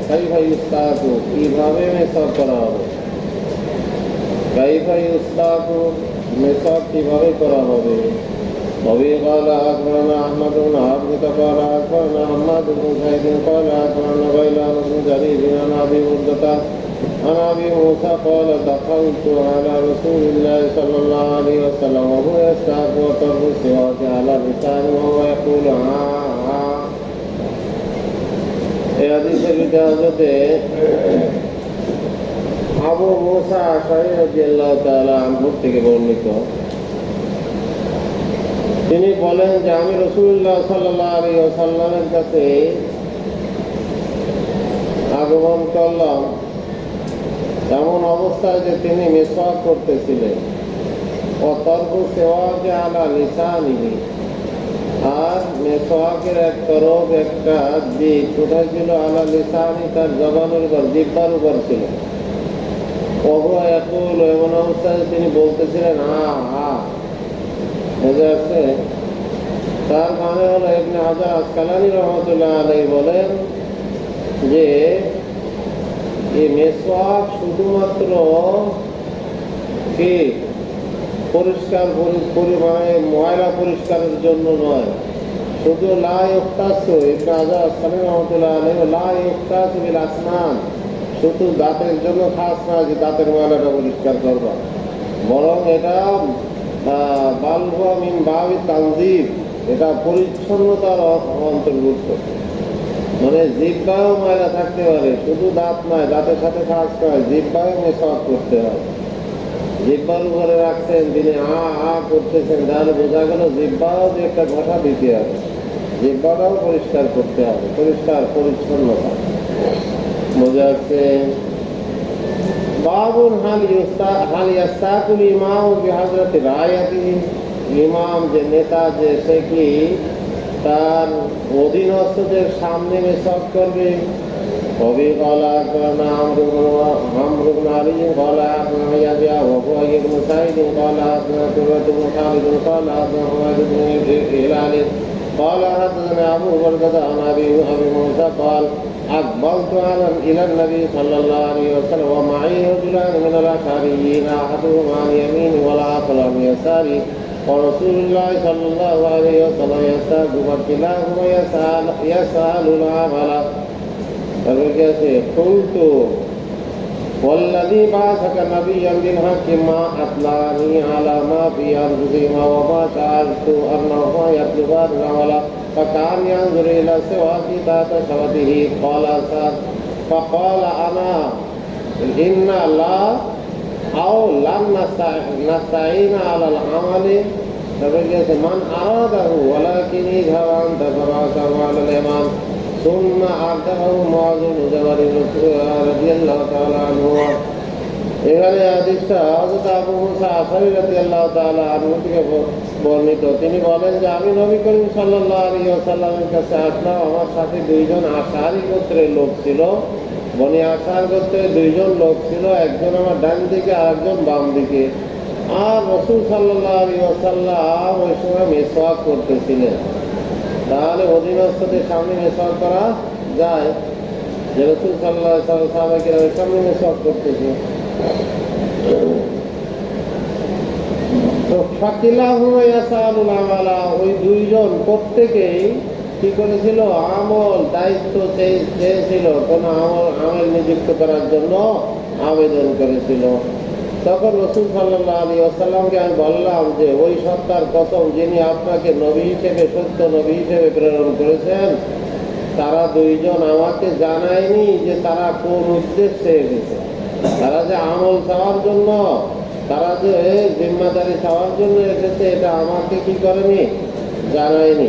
কাইফা ইউস্তাকু, কিভাবে মেসওয়াক করা হবে। কাইফা ইউস্তাকু, মেসওয়াক কিভাবে করা হবে। وبه قال أخبرنا أحمد بن عبد قال أخبرنا حماد بن زيد قال أخبرنا غيلان بن جرير عن أبي بردة عن أبي موسى قال دخلت على رسول الله صلى الله عليه وسلم وهو يستاك وطرف السواك على لسانه وهو يقول এই হাদিসের ইতিহাসে আবু মুসা আশআরী রাদিয়াল্লাহু তাআলা আনহু থেকে বর্ণিত, তিনি বলেন যে আমি রাসূলুল্লাহ সাল্লাল্লাহু আলাইহি ওয়াসাল্লামের কাছে আগমন করলাম এমন অবস্থায় যে তিনি মিসওয়াক করতেছিলেন। ও তরফু সিওয়াক আলা লিসানিহি, আর মিসওয়াকের এক তরফ একটা দিক কোথায় ছিল, আলা লিসানি, তার জবানের উপর, জিহ্বার উপর ছিল। ওহু ইয়াকুল, এমন অবস্থায় তিনি বলতেছিলেন বুঝে আসছে। তার মানে হলো ইবনে হাজার আসকালানী রহমাতুল্লাহ আলাইহি বলেন যে এই মিসওয়াক শুধুমাত্র কি পরিষ্কার মানে ময়লা পরিষ্কারের জন্য নয়, শুধু লা ইউক্তাসু, ইবনে হাজার আসকালানী রহমাতুল্লাহ আলাইহি লা ইউক্তাসু বিল আসনান, শুধু দাঁতের জন্য খাস না যে দাঁতের ময়লাটা পরিষ্কার করবা, বরং এটা বালহুয়া মিন বাবি তানজিব, এটা পরিচ্ছন্নতার অন্তর্ভুক্ত। মানে জিহ্বায়ও ময়লা থাকতে পারে, শুধু দাঁত নয়, দাঁতের সাথে খাস নয়, জিহ্বায়ও মেসওয়াক করতে হয়। জিহ্বার উপরে রাখছেন তিনি করতেছেন, তাহলে বোঝা গেল জিহ্বাও যে একটা ঘষা দিতে হবে, জিহ্বাটাও পরিষ্কার করতে হবে, পরিষ্কার পরিচ্ছন্নতা বোঝা যাচ্ছে। বাবুন হাল ইয়াস্তাকুল ইমাম বিহাজরাতি রায়াতিহি, ইমাম যে নেতা যে সে কি তার অধীনস্থদের সামনে মেসওয়াক করবে। কবি قال أخبرنا عمرو بن علي قال أخبرنا يحيى وهو ابن سعيد قال أخبرنا شعبة بن خالد قال أخبرنا حميد بن هلال قال حدثنا أبو بردة عن أبي موسى قال أقبلت إلى النبي صلى الله عليه وسلم ومعي رجلان من الأشعريين أحدهما عن يميني والآخر عن يساري ورسول الله صلى الله عليه وسلم يستاك وكلاهما يسأل العمل. قلت والذي بعثك نبيا بالحق ما أطلعني على ما في أنفسهما وما شعرت أنهما يطلبان العمل فكان ينظر إلى السواك تحت شفتيه. قال سعد فقال أنا إن لا أو لن نستعين على العمل من أراده ولكن اذهب أنت فبعثه على الإمام. ثم أرسله معاذ بن جبل رضي الله تعالى عنه. এখানে হাদিসটা হযরত আবু মুসা আশআরী রাদিয়াল্লাহু তাআলা আনহু থেকে বর্ণিত, তিনি বলেন যে আমি নবী করিম সাল্লাল্লাহু আলাইহি ওয়াসাল্লামের কাছে আসলাম, আমার সাথে দুইজন আশআরী গোত্রের লোক ছিল, বনি আশআর গোত্রের দুইজন লোক ছিল, একজন আমার ডান দিকে আর একজন বাম দিকে। আর রাসূল সাল্লাল্লাহু আলাইহি ওয়াসাল্লাম ওই সময় মিসওয়াক করতেছিলেন। তাহলে অধীনস্থদের সামনে মেসওয়াক করা যায়, যে রাসূল সাল্লাল্লাহু আলাইহি ওয়াসাল্লাম সাহাবায়ে সামনে মেসওয়াক করতেছে। তো ফাকিলাহুমা ইয়াসালুল আমালা, ওই দুইজন প্রত্যেকেই কি করেছিল, আমল দায়িত্ব চেয়েছিল, কোন আমল নিযুক্ত করার জন্য আবেদন করেছিল। তখন রাসূল সাল্লাল্লাহু আলাইহি ওয়াসাল্লামকে আমি বললাম যে ওই সত্তার কসম যিনি আপনাকে নবী হিসেবে, সত্য নবী হিসেবে প্রেরণ করেছেন, তারা দুইজন আমাকে জানায়নি যে তারা কোন উদ্দেশ্যে এসেছে। তারা যে আমল চাওয়ার জন্য, তারা যে জিম্মাদারি চাওয়ার জন্য এসেছে, এটা আমাকে কি করেনি, জানায়নি।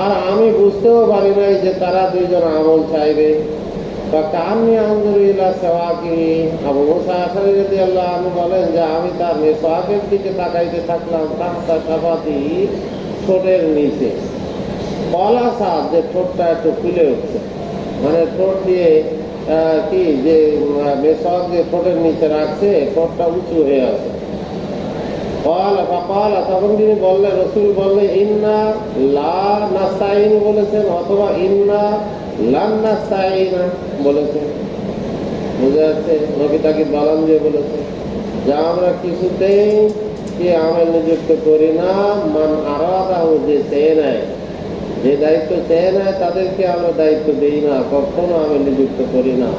আর আমি বুঝতেও পারি নাই যে তারা দুইজন আমল চাইবে। আবু মুসা আশআরী রাদিয়াল্লাহু আনহু বলেন যে আমি তার মিসওয়াকের দিকে তাকাইতে থাকলাম, তাহতা শাফাতি, ঠোঁটের নিচে। কলা সাদ, যে ঠোঁটটা একটু ফুলে উঠছে, মানে ঠোঁট দিয়ে কি যে মিসওয়াক যে ঠোঁটের নিচে রাখছে, ঠোঁটটা উঁচু হয়ে আছে। তখন তিনি বললেন, রসুল বললেন ইন্না লা নাস্তাইন বলেছেন অথবা ইন্না লান নাস্তাইনা বলেছেন। বুঝা যাচ্ছে? নবী তাকে বালান দিয়ে বলেছে যে আমরা কিছুতেই কি আমল নিযুক্ত করি না, মান আরাদাহু, যে চেয়ে নেয়, যে দায়িত্ব চেয়ে নেয় তাদেরকে আমরা দায়িত্ব দিই না, কখনো আমল নিযুক্ত করি না।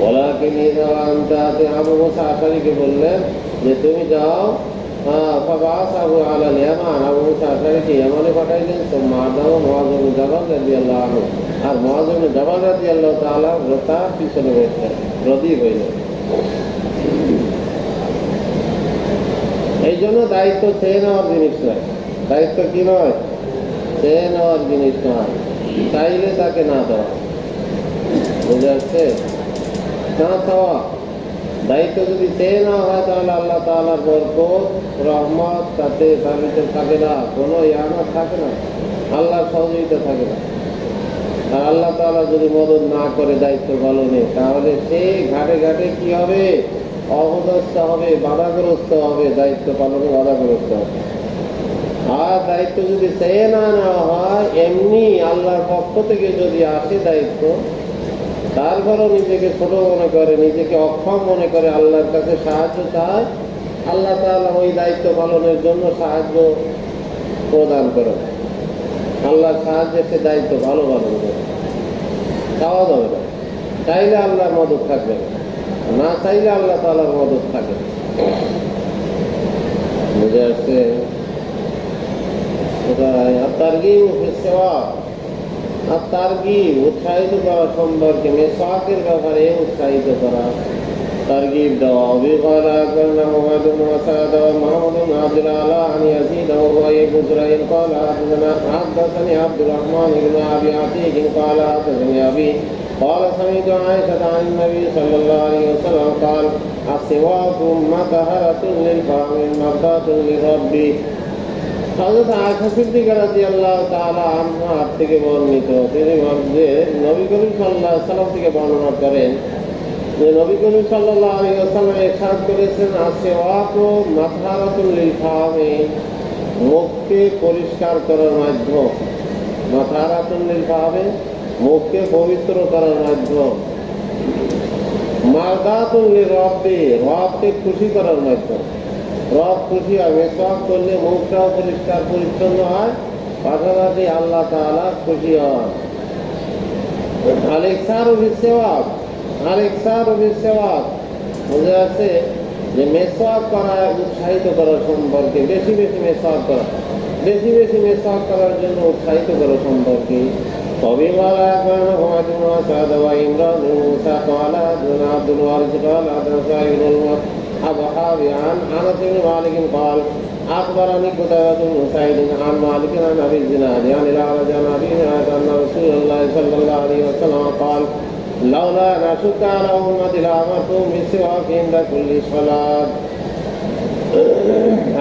ওলাকে নিয়ে যাওয়া আনতে আবু মুসা আশারীকে বললেন যে তুমি যাও, আবু আলাল ইয়ামান, আবু মুসা আশারীকে ইয়ামানে পাঠাইলেন। তো মাদাম মুআয ইবনে জাবাল রাদিয়াল্লাহু আনহু, আর মুআয ইবনে জাবাল রাদিয়াল্লাহু তাআলা তার পিছনে বসলেন, রদি হইলেন। এই জন্য দায়িত্ব চেয়ে নেওয়ার জিনিস নয়, দায়িত্ব কি নয়, চেয়ে নেওয়ার জিনিস নয়, চাইলে তাকে না দেওয়া। বুঝে আসছে? না চাওয়া। দায়িত্ব যদি চেয়ে নেওয়া হয় তাহলে আল্লাহ তাআলার বরকত রহমত তাতে তার ভিতরে থাকে না, কোনো ইয়ামত থাকে না, আল্লাহর সহযোগিতা থাকে না। আর আল্লাহ তাআলা যদি মদদ না করে দায়িত্ব পালনে, তাহলে সে ঘাটে ঘাটে কি হবে, অপদস্থ হবে, বাধাগ্রস্ত হবে, দায়িত্ব পালনে বাধাগ্রস্ত হবে। আর দায়িত্ব যদি চেয়ে না নেওয়া হয়, এমনি আল্লাহর পক্ষ থেকে যদি আসে দায়িত্ব, তারপরও নিজেকে ছোট মনে করে, নিজেকে অক্ষম মনে করে, আল্লাহর কাছে সাহায্য চায়, আল্লাহ তাআলা ওই দায়িত্ব পালনের জন্য সাহায্য প্রদান করে। আল্লাহর সাহায্যে সে দায়িত্ব ভালো পালন করে। চাওয়া যাবে না, চাইলে আল্লাহর মদদ থাকবে না, চাইলে আল্লাহ তাআলার মদদ থাকে। বুঝে আসছে? তারগীব ফি সিওয়াক, আর তারগীব উৎসাহিত করা সম্পর্কে মেসওয়াকের ব্যাপারে উৎসাহিত করা, তারগীব দেওয়া। অভিজ্ঞতা করনা মুহাম্মদ ইবনে মাসউদ ওয়া মুহাম্মদ ইবনে আব্দুল আলা আন ইয়াজিদ ওয়া হুয়াই ইবনে জুরাইর قال حدثني عبد الرحمن بن ابي عتيق قال حدثني ابي قال سمعت عائشة عن النبي صلى الله عليه وسلم قال السواك مطهرة للفم مرضاة للرب। হযরত আয়েশা সিদ্দিকা রাদিয়াল্লাহু তাআলা আনহা থেকে বর্ণিত, তিনি নবী করিম সাল্লাল্লাহু আলাইহি ওয়াসাল্লাম থেকে বর্ণনা করেন যে নবী করিম সাল্লাল্লাহু আলাইহি ওয়াসাল্লাম ইরশাদ করেছেন, আসওয়াকু মাতহারাতুল লিল ফামি, মুখকে পরিষ্কার করার মাধ্যম, মাতহারাতুল লিল ফামি, মুখকে পবিত্র করার মাধ্যম, মারদাতুল লির রব্বি, রবকে খুশি করার মাধ্যম। রব খুশি হয়, মেসওয়াক করলে মুখটাও পরিষ্কার পরিচ্ছন্ন হয়, পাশাপাশি আল্লাহ তাআলা খুশি হন। আল-ইকসারু বিস-সিওয়াক, আল-ইকসারু বিস-সিওয়াক, বুঝে আছে যে মেসওয়াক করা, উৎসাহিত করা সম্পর্কে, বেশি বেশি মেসওয়াক করা, বেশি বেশি মেসওয়াক করার জন্য উৎসাহিত করা সম্পর্কে। তবে বলা করেন হুমায়ুন ইবনে মাসউদ ওয়া ইমরান ইবনে মুসা قال عبد الوارث قال حدثنا ابن أصحابي عن أنس بن مالك قال أخبرني قتيبة بن سعيد عن مالك عن أبي الزناد عن الأعرج عن أبي هريرة أن رسول الله صلى الله عليه وسلم قال لولا أن أشق على أمتي لأمرتهم بالسواك عند كل صلاة।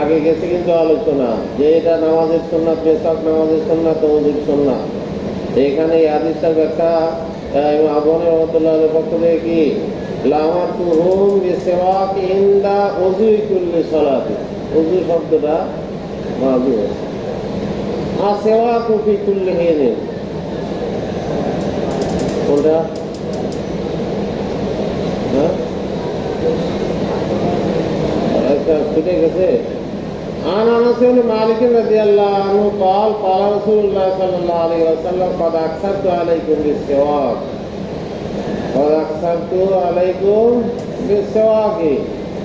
আগে গেছে কিন্তু আলোচনা যে এটা নামাজের সুন্নাত, মেসওয়াক নামাজের সুন্নাত, ওযুর সুন্নাত। এখানে এই হাদিসটার ব্যাখ্যা আবু হানিফা রাহমাতুল্লাহির পক্ষ থেকে কি, লামারতুহুম বিসওয়াক ইনদা ওযুই কুল্লি সালাতি, ওযু শব্দটা মাযু আছে, আর সিওয়াকু ফি কুল্লি হিন, কোনটা? হ্যাঁ, আচ্ছা ছুটে গেছে। عن انس بن مالك رضي الله عنه قال قال رسول الله صلى الله عليه وسلم قد اكثرت عليكم بالسواك، قد اكثرت عليكم بالسواك,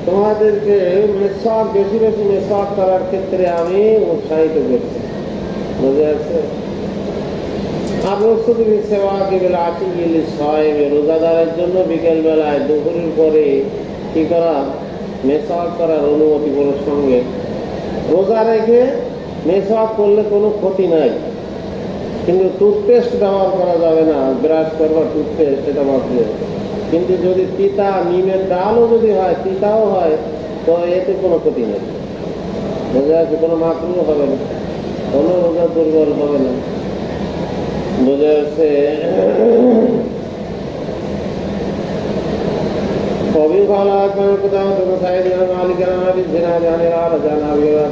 তোমাদেরকে মেসওয়াক, বেশি বেশি মেসওয়াক করার ক্ষেত্রে আমি উৎসাহিত করছি। বুঝে আছে? আর রসুল সেওয়াক বেলা আছি গেলে সাহেবে, রোজাদারের জন্য বিকেল বেলায় দুপুরের পরে কি করা, মেসওয়াক করার অনুমতি করার সঙ্গে। রোজা রেখে মেসওয়াক করলে কোনো ক্ষতি নাই, কিন্তু টুথপেস্ট ব্যবহার করা যাবে না, ব্রাশ করবার টুথপেস্ট সেটা বাদ। কিন্তু যদি তিতা নিমের ডালও যদি হয়, তিতাও হয়, তো এতে কোনো ক্ষতি নেই। বোঝা যাচ্ছে? কোনো মাকরুহ হবে না, কোনো রোজা দুর্বল হবে না। বোঝা যাচ্ছে? وبه قال أكبر قدامة بن سعيد عن مالك عن أبي الزناد عن الأعرج عن أبي هريرة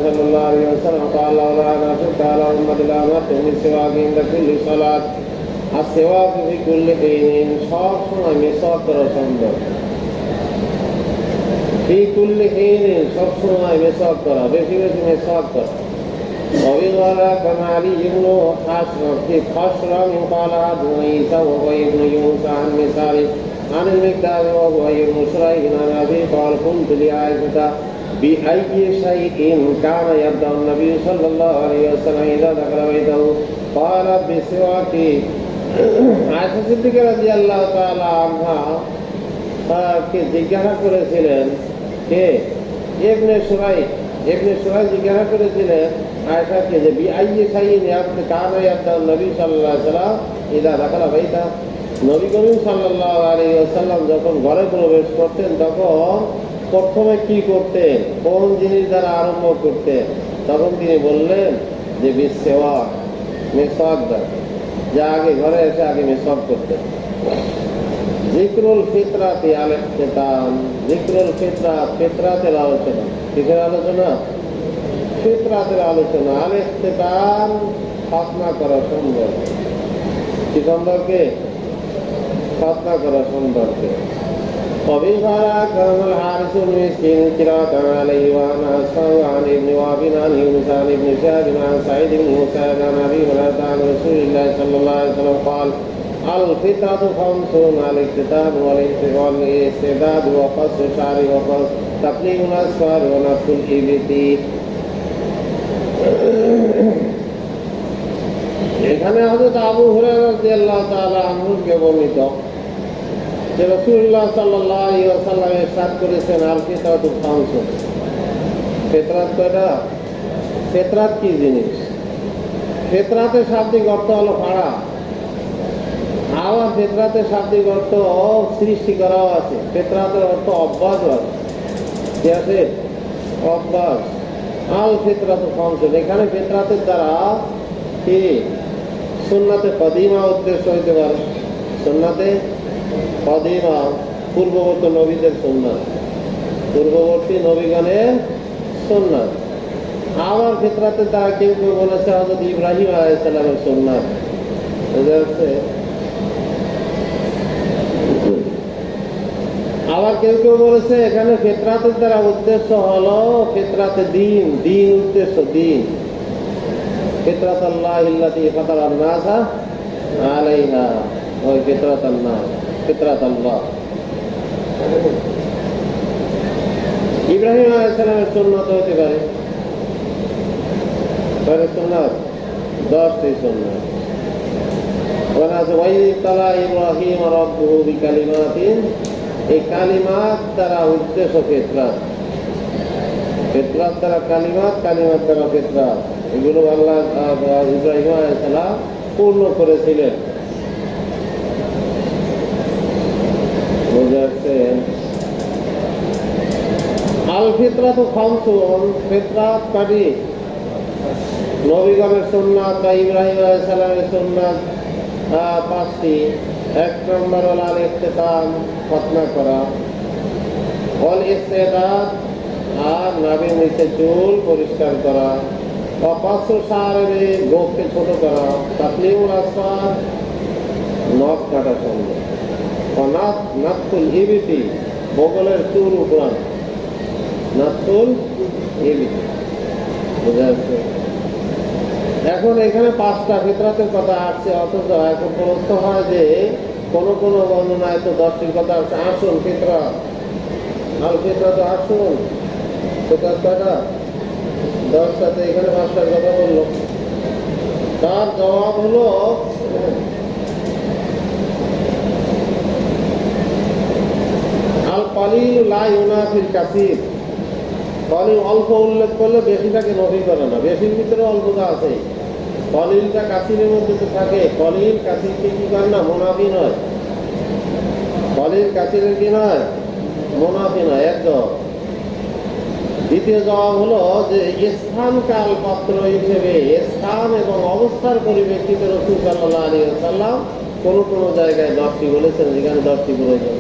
صلى الله عليه وسلم قال لولا أن أشق على أمتي لأمرتهم بالسواك عند كل صلاة السواك في كل حين সব সময় মিসওয়াক করা সম্ভব في كل حين সব সময় মিসওয়াক করা বেশি বেশি মিসওয়াক করা وبقال كما علي بن خشرم قال أبو عيسى وهو ابن يونس عن مثال عن المقدار وهو ابن شريح عن أبي قال قلت لعائشة بأي شيء كان يبدأ النبي صلى الله عليه وسلم إذا دخل بيته قالت بالسواك আয়েশা সিদ্দিকা রাদিয়াল্লাহু তাআলা আনহা কে জিজ্ঞাসা করেছিলেন কে ইবনে শুরাইহ জিজ্ঞাসা করেছিলেন আয়েশাকে যে বিআইয়ি শাইইন কানা ইয়াবদা নবী সাল্লাল্লাহু আলাইহি ওয়াসাল্লাম ইযা দাখালা বাইতা নবী করিম সাল্লাল্লাহু আলাইহি ওয়াসাল্লাম যখন ঘরে প্রবেশ করতেন তখন প্রথমে কি করতেন, কোন জিনিস দ্বারা আরম্ভ করতেন? তখন তিনি বললেন যে বিসওয়াক, মিসওয়াক দ্বারা, যা আগে ঘরে এসে আগে মিসওয়াক করতেন। যিকরুল ফিতরাতি আল ইখতিতাম, যিকরুল ফিতরাত, ফিতরাতের আলোচনা। কিসের আলোচনা? ফিতরাতের আলোচনা। আল ইখতিতাম খাতনা করা সম্পর্কে। কি সম্পর্কে? খাতনা করা সম্পর্কে। وبالفرع كرم الحارث المسكين قراءة عليه وعن أسفل وعن ابن وهب عن يونس عن ابن شهاب عن سعيد بن مسيب عن أبي هريرة عن رسول الله صلى الله عليه وسلم قال الفطرة خمس: الاختتان والاستعداد وقص الشعر وقص تقليم الأظفار ونتف الإبط। এখানে হযরত আবু হুরায়রা রাদিয়াল্লাহু তাআলা আনহুকে বর্ণিত যে রাসূলুল্লাহ সাল্লাল্লাহু আলাইহি ওয়াসাল্লাম ইরশাদ করেছেন আল ফিতরাতু খামসুন। ফিতরাত কয়টা? ফিতরাত কি জিনিস? ফিতরাতের শাব্দিক অর্থ হলো ফাড়া, আবার ফিতরাতের শাব্দিক অর্থ সৃষ্টি করাও আছে। ফিতরাতের অর্থ অভ্যাসও আছে। কি আছে? অভ্যাস। আল ফিতরাতু খামসুন, এখানে ফিতরাতের দ্বারা কি সুন্নাতে কদিমা উদ্দেশ্য হইতে পারে। সুন্নাতে কদিমা পূর্ববর্তী নবীদের সুন্নাত, পূর্ববর্তী নবীগণের সুন্নাত। আবার ফিতরাতের দ্বারা কেউ কেউ বলেছে হযরত ইব্রাহিম আলাইহিস সালামের সুন্নাত। বুঝা যাচ্ছে? আবার কেউ কেউ বলেছে এখানে ফিতরাতের দ্বারা উদ্দেশ্য হলো ফিতরাতে দিন, দিন উদ্দেশ্য দিন। ফিতরাতাল্লাহিল্লাতী ফাতারান নাসা আলাইহা, ওই ফিতরাতাল্লাহ, ফিতরাতাল্লাহ। ইব্রাহিম আলাইহিস সালামের সুন্নাত হতে পারে, কয়টা সুন্নাত? 10টি সুন্নাত। ওয়ালা ওয়াইতালা ইব্রাহিম রাব্বুহু বিকালিমাতিন, এই কালিমাত দ্বারা উদ্দেশ্য ফিতরাত। ফিতরাত দ্বারা কালিমাত, কালিমাত দ্বারা ফিতরাত, এগুলো আল্লাহ ইব্রাহিম আলাইহিস সালাম পূর্ণ করেছিলেন। আল ফিতরাতু খামসুন, ফিতরাত কয়টি? নবীগণের সুন্নাত বা ইব্রাহিম আলাইহিস সালামের সুন্নাত 5টি। 1 নম্বর হলো আল ইখতিতাম, খাতনা করা। ওয়াল ইস্তিদাদ, আর নাভির নিচে চুল পরিষ্কার করা। অপাস্য সারে, গোফকে ছোট করা। তাকলিমুল আসফার, নখ কাটা সম্ভব। নাতফুল ইবিতি, বগলের চুল উঠানো। নাতফুল ইবিতি, বুঝা যাচ্ছে? এখন এখানে 5টা ফিতরাতের কথা আসছে, অথচ এখন প্রশ্ন হয় যে কোন কোন বর্ণনায় তো 10টির কথা আসছে। আসুন ফিতরাত, আল ফিতরাত আসুন, ফিতরাত কয়টা? 10টাতে, এখানে 5টার কথা বললো। তার জবাব হলো আল কলিল লা ইউনাফিল কাসীর। কলিল অল্প উল্লেখ করলে বেশিটাকে নফি করে না, বেশির ভিতরে অল্পটা আছে। কলিলটা কাসিরের মধ্যে তো থাকে। কলিল কাসিরকে কি করে না? মুনাফি নয়। কলিল কাসিরের কি নয়? মুনাফি নয়। একদম। দ্বিতীয় জবাব হলো যে স্থান কাল পাত্র হিসেবে, স্থান এবং অবস্থার পরিপ্রেক্ষিতে রাসূল সাল্লাল্লাহু আলাইহি ওয়াসাল্লাম কোন কোন জায়গায় 10টি বলেছেন, যেখানে 10টি প্রয়োজন,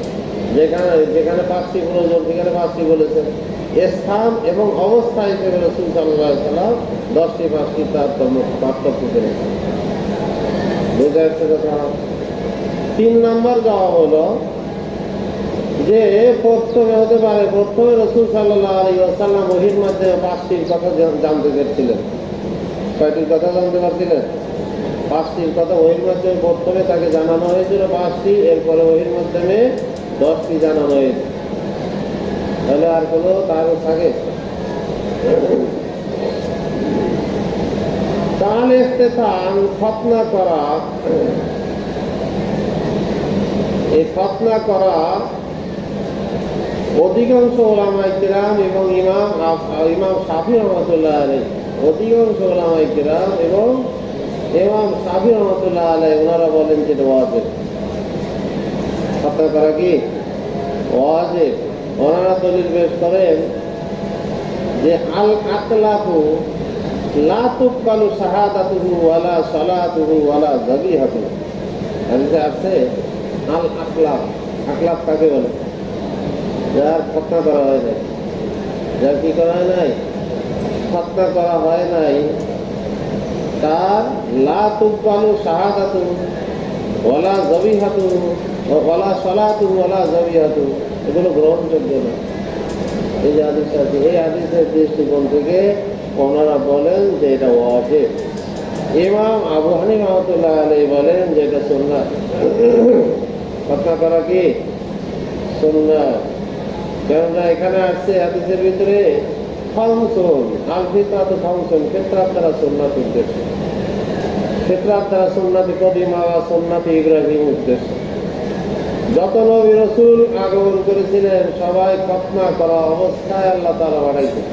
যেখানে 5টি প্রয়োজন সেখানে 5টি বলেছেন। স্থান এবং অবস্থা হিসেবে রাসূল সাল্লাল্লাহু আলাইহি ওয়াসাল্লাম 10টি 5টি তারতম্য পার্থক্য করেছেন। বুঝা যাচ্ছে কথা? 3 নম্বর জবাব হলো যে প্রথমে হতে পারে প্রথমে রাসূল সাল্লাল্লাহু আলাইহি ওয়াসাল্লাম ওহীর মাধ্যমে 5টির কথা জানতে পেরেছিলেন। কয়টির কথা জানতে পারছিলেন? 5টির কথা ওহীর মাধ্যমে প্রথমে তাকে জানানো হয়েছিল 5টি, এরপরে ওহীর মাধ্যমে 10টি জানানো হয়েছে। তাহলে আর কোনো তার থাকে? তাহলে ইস্তেতান খতনা করা, এই খতনা করা অধিকাংশ ওলামায়ে কেরাম এবং ইমাম শাফি রহমাতুল্লাহ আলাইহি, অধিকাংশ ওলামায়ে কেরাম এবং ইমাম শাফি রহমাতুল্লাহ আলাইহি ওনারা বলেন যে ওয়াজিব। খতনা করা কি ওয়াজিব? ওনারা দলিল পেশ করেন যে আল আকলাফু লা তুকবালু শাহাদাতুহু ওয়ালা সালাতুহু ওয়ালা যাবিহাতুহু। হাদিসে আছে আল আকলাফ। আকলাফ কাকে বলে? যার খতনা করা হয় নাই, যার কি করা হয় নাই, খতনা করা হয় নাই, তার লা তুকবালু শাহাদাতুহু ওয়ালা যাবিহাতুহু ওয়ালা সালাতুহু ওয়ালা যাবিহাতুহু, এগুলো গ্রহণযোগ্য না। এই যে হাদিস আছে, এই হাদিসের দৃষ্টিকোণ থেকে ওনারা বলেন যে এটা ওয়াজিব। ইমাম আবু হানিফা রাহমাতুল্লাহ আলাইহি বলেন যে এটা সুন্নাত। খতনা করা কি সুন্নাত? কেননা এখানে আসছে হাদিসের ভিতরে খামসুন, আল ফিতরাতু খামসুন, ফিতরাত দ্বারা সুন্নাত উদ্দেশ্য, ফিতরাত দ্বারা সুন্নাত কদিমা ওয়া সুন্নাত ইব্রাহিম উদ্দেশ্য। যত নবী রাসূল আগমন করেছিলেন সবাই খতনা করা অবস্থায় আল্লাহ তাআলা বানাইছেন।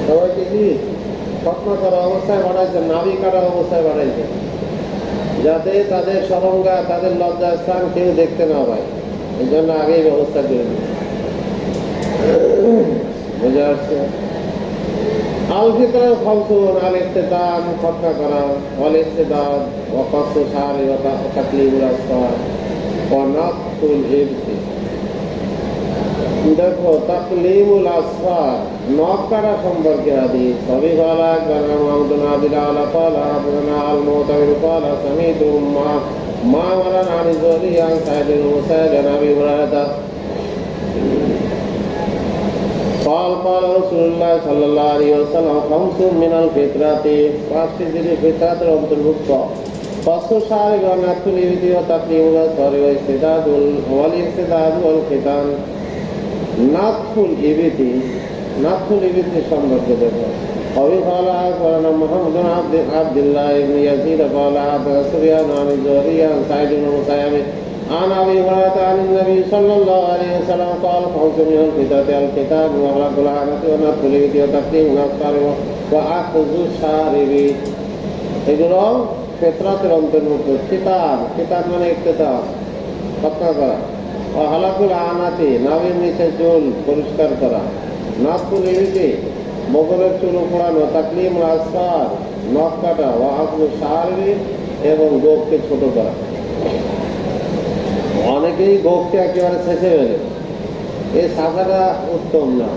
সবাইকে কি খতনা করা অবস্থায় বানাইছেন, নাভি কাটা অবস্থায় বানাইছেন, যাতে তাদের সরঙ্গা, তাদের লজ্জাস্থান কেউ দেখতে না পায়। এই জন্য আগেই ব্যবস্থা করে দিচ্ছে। বুঝে আসছে? আল ফিতরা খামসুন, আল ইফতিতান খতনা করা, ওয়াল ইস্তিদাদ ওয়া কাসু শারি ওয়া তাকলিমুল আসফার ওয়া নাফুল ইবতি। দেখো তাকলিমুল আসফার, নখ কাটা সম্পর্কে হাদিস। সবই ভালো একবার মাহমুদুন আদিল আলা ক্বালা হাদানা আল মুতাবির ক্বালা সামিতু মা ওয়ারান আন যুরি আন সাইদ বিন মুসাইদ আন আবি হুরায়রা قال قال رسول الله صلى الله عليه وسلم خمس من الفطرة, 5টি জিনিস ফিতরাতের অন্তর্ভুক্ত। কসু শারি ওয়া নাতুল ইবতি ওয়া তাকলিমুল আসফারি ওয়া ইস্তিদাদুল ওয়াল ইস্তিদাদু ওয়াল খিতান। নাতুল ইবতি, নাতুল ইবতি সম্পর্কে দেখো। أبي قال أخبرنا محمد بن عبد الله بن يزيد قال حدثنا سفيان عن الزهري عن سعيد بن المسيب عن أبي هريرة عن النبي صلى الله عليه وسلم قال خمس من الفطرة الكتاب وحلق العنة ونطق الإبط وتقديم الأظفار وأخذ الشارب। এগুলো ফিতরাতের অন্তর্ভুক্ত। কিতাব, কিতাব মানে ইক্তেতাব, খতনা করা। হালাকুল আনাতি, নাভির নিচে চুল পরিষ্কার করা। নাতুল ইবতি, বগলের চুল উপড়ানো। তাকলিমুল আসফার, নখ কাটা। ওয়া আকলু শারবি, এবং গোফকে ছোট করা। অনেকেই গোফকে একেবারে ছেঁচে ফেলে, এই সাজাটা উত্তম না।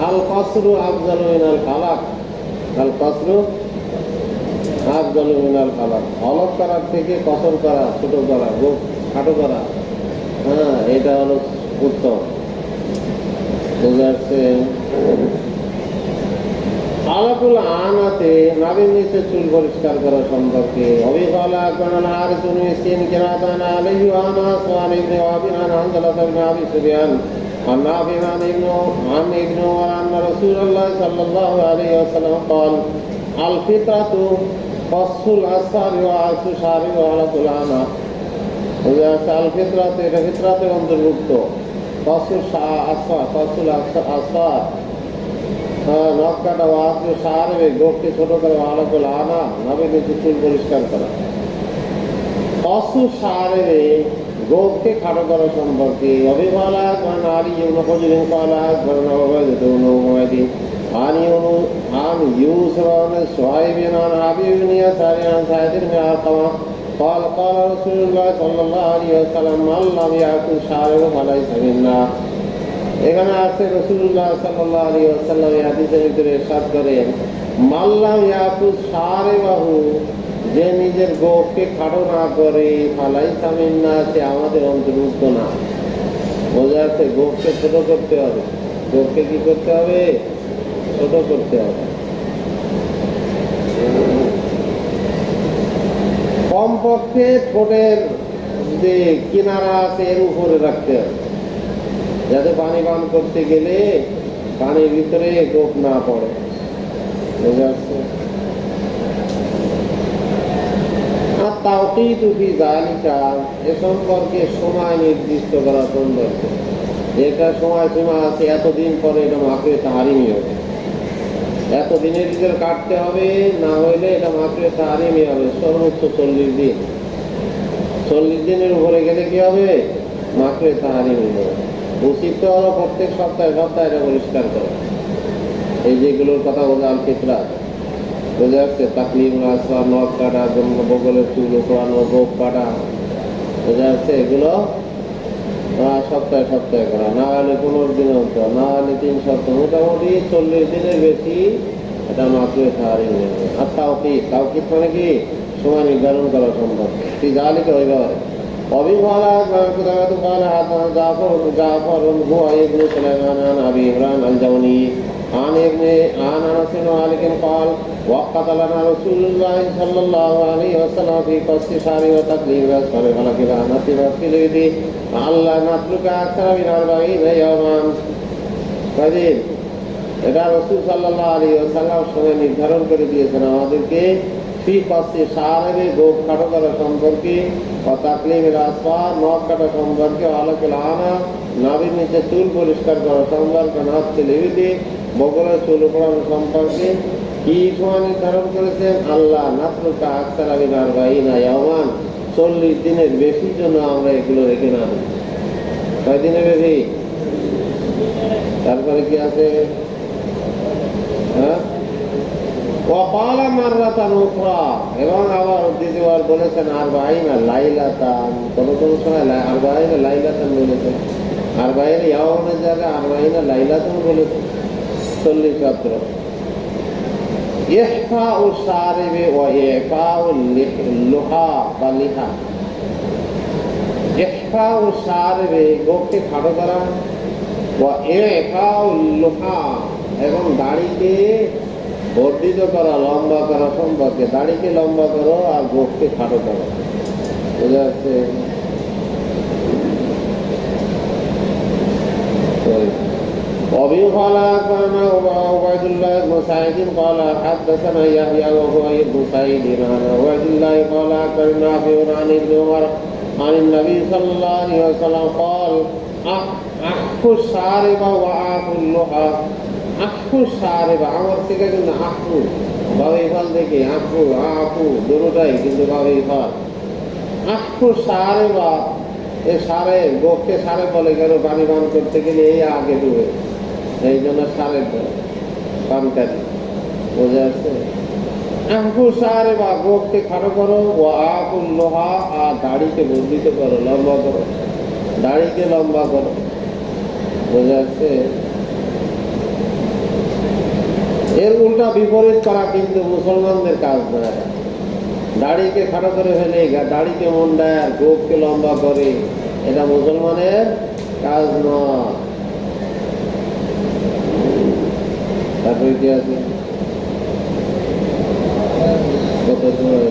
আল কসরু আফজালু মিনাল খালাক, আল কসরু আফজালু মিনাল খালাক, অলক করার থেকে কসর করা, ছোট করা, গোফ খাটো করা, হ্যাঁ এটা হলো উত্তম। বুঝে আসছে? আলাকুল আনাতে, নাভির নিচে চুল পরিষ্কার করা সম্পর্কে। অবিকালা কানা আর তুমি সিন কিরাতানা আলাইহি ওয়া আনাস ওয়া ইবনে ওয়াবিন আন হানজালা ইবনে আবি সুফিয়ান عن نافع عن ابن عمر أن رسول الله صلى الله عليه وسلم قال الفطرة قص الأظفار وعص الشارب وحلق العنة। الفطرة এটা ফিতরাতের অন্তর্ভুক্ত। কসুল আসফার, কসুল আসফার, নখ কাটা। ওয়াস শারবে, গোফকে ছোট করে। ওয়ালাকুল আনা, নাভির নিচে চুল পরিষ্কার করা। কসু শারবে, গোফকে খাটো করা সম্পর্কে। অবিবালা কান আলী ইবনে হুজরিন قال أخبرنا عبيدة بن حميد عن يوسف بن شعيب عن أبي بن يسار عن سعيد بن علقمة قال قال رسول الله صلى الله عليه وسلم من لم يأكل شعره فليس منا। এখানে আছে রাসূলুল্লাহ সাল্লাল্লাহু আলাইহি ওয়াসাল্লাম এই হাদিসের ভিতরে ইরশাদ করেন, মাল্লাম ইয়াকুজ সারিবাহু, যে নিজের গোফকে খাটো না করে, ফালাইসা মিন্না, সে আমাদের অন্তর্ভুক্ত না। বোঝা যাচ্ছে, গোফকে ছোট করতে হবে। গোফকে কি করতে হবে? ছোট করতে হবে। কমপক্ষে ঠোঁটের যে কিনারা আছে এর উপরে রাখতে হবে, যাতে পানি পান করতে গেলে পানির ভিতরে গোপ না পড়ে। বোঝা যাচ্ছে? আর তাওকীত ফি যালিকা, এ সম্পর্কে সময় নির্দিষ্ট করা সৌন্দর্য। এটা সময়সীমা আছে, এতদিন পরে এটা মাকরুহে তাহরিমি হবে, এতদিনের ভিতরে কাটতে হবে, না হইলে এটা মাকরুহে তাহরিমি হবে। সর্বোচ্চ 40 দিন, 40 দিনের উপরে গেলে কি হবে? মাকরুহে তাহরিমি হবে। উচিত তো হলো প্রত্যেক সপ্তাহে সপ্তাহে এটা পরিষ্কার করা। এই যেগুলোর কথা বলে আল ফিতরা, বোঝা যাচ্ছে, তাকলিমুল আসফার, নখ কাটা, বগলের চুল উপড়ানো, গোপ কাটা, বোঝা যাচ্ছে, এগুলো সপ্তাহে সপ্তাহে করা, না হলে 15 দিন অন্তর, না হলে 3 সপ্তাহ, মোটামুটি 40 দিনের বেশি এটা মাকরুহে তাহরিমি হবে। আর তাওকীত, তাওকীত মানে কি? সময় নির্ধারণ করা সম্ভব। তুই জালিকা হয়ে যাবে। وبقال قال حدثنا جعفر هو ابن سليمان عن ابي عمران الجوني عن انس بن مالك قال وقت لنا رسول الله صلى الله عليه وسلم في قص شعر وتقليم الاصفر فلك لعنة وفي আল্লাহ নাতলুকা আকসার মিন 40 ইয়াওমান। কাজেই এটা রাসূল সাল্লাল্লাহু আলাইহি ওয়াসাল্লাম সময় নির্ধারণ করে দিয়েছেন আমাদেরকে, ফি কসে শাআরে, গোফ কাটা করা সম্পর্কে, ও তাকলিমের আসফার, নখ কাটা সম্পর্কে, আলাকিল আনা, নাভির নিচে চুল পরিষ্কার করা সম্পর্কে, নাফসিল ইবিদি, বগলের চুল উপড়ানো সম্পর্কে কি সময় নির্ধারণ করেছেন? আল্লাহ নাতলুকা আকসার মিন 40 ইয়াওমান, 40 দিনের বেশির জন্য আমরা এগুলো রেখে না। কয় দিনের বেশি? তারপরে কি আছে? হ্যাঁ, ওয়াকালা মাররাতান উখরা, এবং আবার দ্বিতীয়বার বলেছেন 40 লাইলাতান। কোন কোন সময় 40 লাইলাতান বলেছেন, 40 ইয়াওমের জায়গায় 40 লাইলাতান বলেছেন, 40 রাত্র। ইহফাউ শারিবি ওয়া ইফাউ লুহা বা লিহা। ইহফাউ শারিবি, গোফকে খাটো করা, ওয়া ইফাউ লুহা, এবং দাড়িকে বর্ধিত করা, লম্বা করা সম্পর্কে। দাড়িকে লম্বা করো আর গোফকে খাটো করো। বোঝা যাচ্ছে? وبه قال أخبرنا عبيد الله بن سعيد قال حدثنا يحيى وهو ابن سعيد عن عبيد الله قال أخبرنا نافع عن ابن عمر عن النبي صلى الله عليه وسلم قال أحفوا الشارب وأعفوا اللحى। আফু সারেবা, আমার থেকে কিন্তু আফু বাবি ফল দেখে আফু আফু দুটোটাই কিন্তু বাবি ফল। আফু সারেবা, এ সারে, গোফকে সারে বলে কেন? পানি পান করতে গেলে এই আগে ডুবে, এই জন্য সারে বলে পানকারী। বোঝা যাচ্ছে? আফু সারেবা, গোফকে খাটো করো, ও আফুল লোহা, আর দাড়িকে বর্ধিত করো, লম্বা করো, দাড়িকে লম্বা করো। বোঝা যাচ্ছে? এর উল্টা বিপরীত করা কিন্তু মুসলমানদের কাজ নয়। দাড়িকে খাটো করে ফেলে, দাড়িকে মুন্ডায়, আর গোফকে লম্বা করে, এটা মুসলমানের কাজ নয়। তারপরে কি আছে? কত সময়